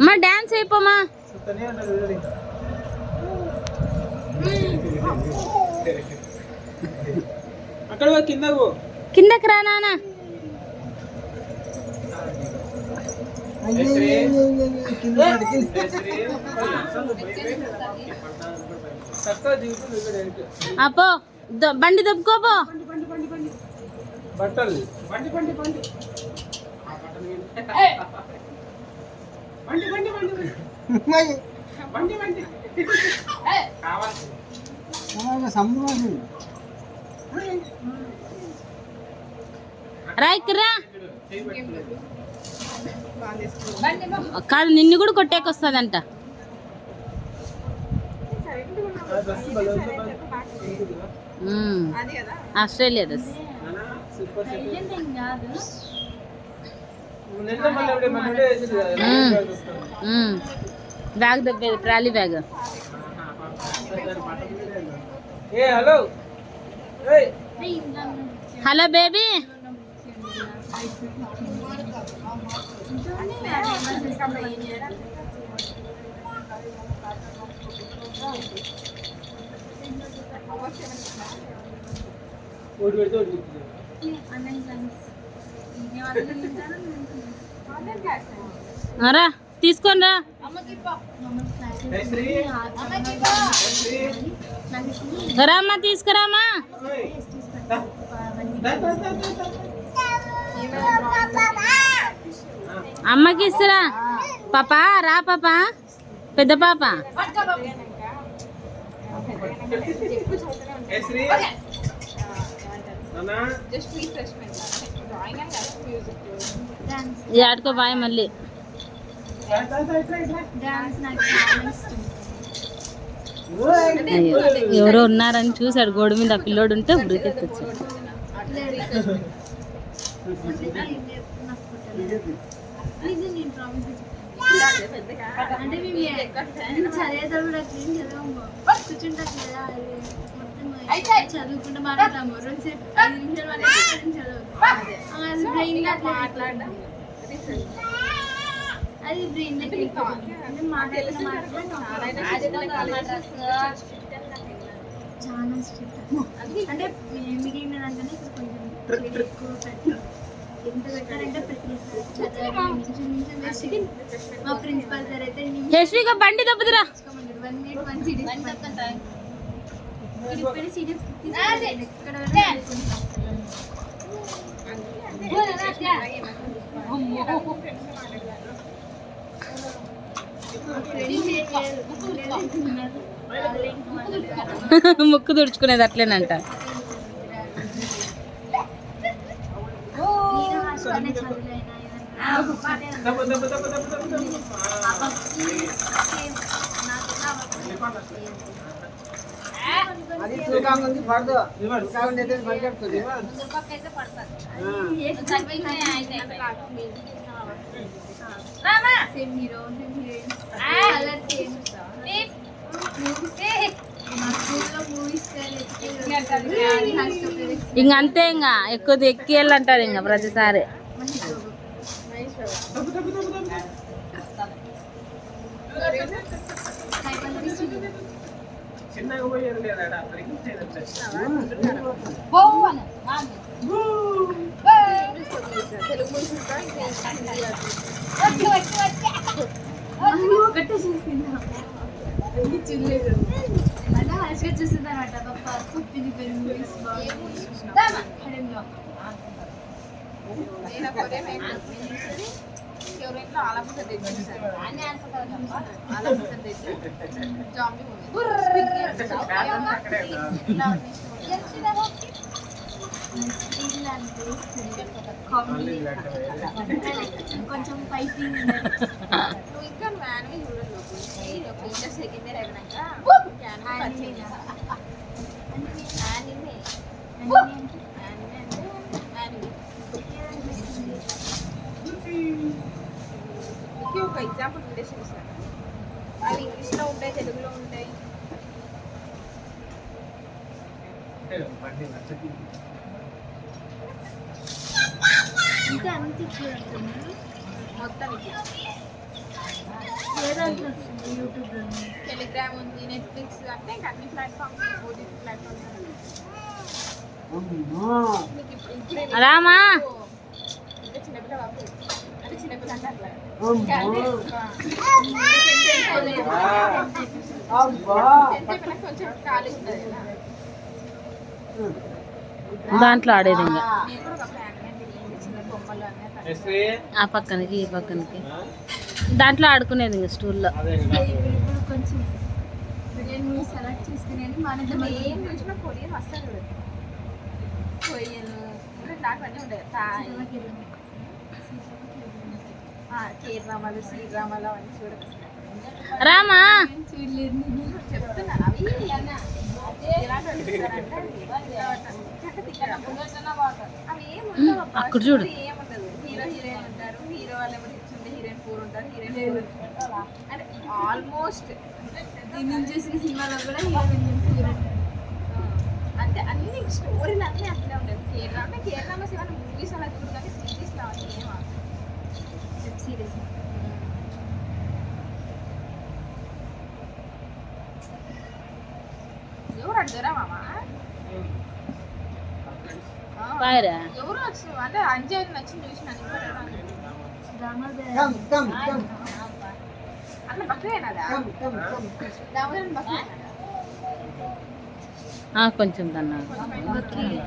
అమ్మా డాన్స్ అయిపోమా. కిందకి రా నాన్న. అపో బండి దొబ్బుకోపో. రా ఇక్కడ్రా. కాదు నిన్ను కూడా కొట్టేకొస్తుందంట. Australia dress. బ్యాగ్ దొబ్బేది ట్రాలీ బ్యాగ్. Hello baby. రా తీసుకొని రా. రామ్మా తీసుకురామా. అమ్మకి ఇస్తారా పాప. రా పాప. పెద్ద పాప. ఆడుకో బాయ్ మళ్ళీ. ఎవరో ఉన్నారని చూసాడు గోడ మీద. ఆ పిల్లోడు ఉంటే ఉరికెత్తొచ్చాడు. చదువుకుంటూ మాట్లాడతాము. 2 నిమిషాలు మాట్లాడడం అది బ్రెయిన్ చాలా స్ట్రిక్ట్. అంటే మిగిలిన దాంట్లోనే కొంచెం ఎక్కువ పెట్టారు. ఎంత పెట్టారంటే ప్రతి మా ప్రిన్సిపల్ సార్ అయితే బండి దెబ్బతిరా. 1 minute 1 CD సీరియస్ ఎక్కడ ముక్కు తుడుచుకునేది అట్లేనంట. ఇంక అంతే. ఇంకా ఎక్కువ ఎక్కి వెళ్ళంటారు ఇంకా ప్రతిసారి. చూస్తుంది అనమాట. కొంచెం ఫైటింగ్ ఇంకా మ్యాన్వి చూడండి. సెకండ్ ఇయర్ అయినాక ఒక ఎగ్జాంపుల్ రిలేషన్ ఇస్తాను. అవి ఇంగ్లీష్లో ఉంటాయి, తెలుగులో ఉంటాయి. ఇంకా అంతే చూడండి. మొత్తం టెలిగ్రామ్ ఉంది, నెట్ఫ్లిక్స్ అంటే ఇంకా అన్ని ప్లాట్ఫామ్స్, ఓటీటీ ప్లాట్ఫామ్స్. మీకు ఇప్పుడు రామా ఇంకా చిన్నపిల్ల బాబు అంటే చిన్నపిల్ల అంటే అట్లా కొంచెం ఖాళీ ఉంటుంది కదా. దాంట్లో ఆడేది ఇంకా నేను కూడా ఒక ప్లాన్ చిన్న బొమ్మలు అన్నీ ఆ పక్కనకి ఈ పక్కనకి దాంట్లో ఆడుకునేది ఇంకా స్టూల్లో. ఇప్పుడు కొంచెం నేను సెలెక్ట్ చేసుకునేది మన ఏం చూసినా కొరియన్ వస్తాను చూడదు. కొరియన్ నాకు అన్నీ ఉంటాయి. కే డ్రామాలు, సి డ్రామాలు అవన్నీ చూడదు. రామా చెప్తున్నాను అవి అవి ఏముండవు. అక్కడ చూడు. ఏముండదు. హీరో హీరోయిన్ ఉంటారు. హీరో వాళ్ళు ఏమో రిచ్ ఉంటే హీరోయిన్ పూర్ ఉంటారు. హీరోయిన్ అంటే ఆల్మోస్ట్ నేను చూసిన సినిమాలో కూడా హీరోయిన్ అంటే అన్ని స్టోరీలు అన్నీ అట్లే ఉండేది. కేరళ ఏమైనా మూవీస్ అలా చూడు కానీ సిరీస్ లాంటి ఏమో వెబ్ సిరీస్. ఎవరు అడ్డరా మామ? పాయరా ఎవరు వచ్చు అంటే అంజయ్ నచ్చింది చూసినాను. అన్న బక్కవేనాదా? దామోదరన్ బక్కవేనాదా? కొంచెం దన్నా చూడు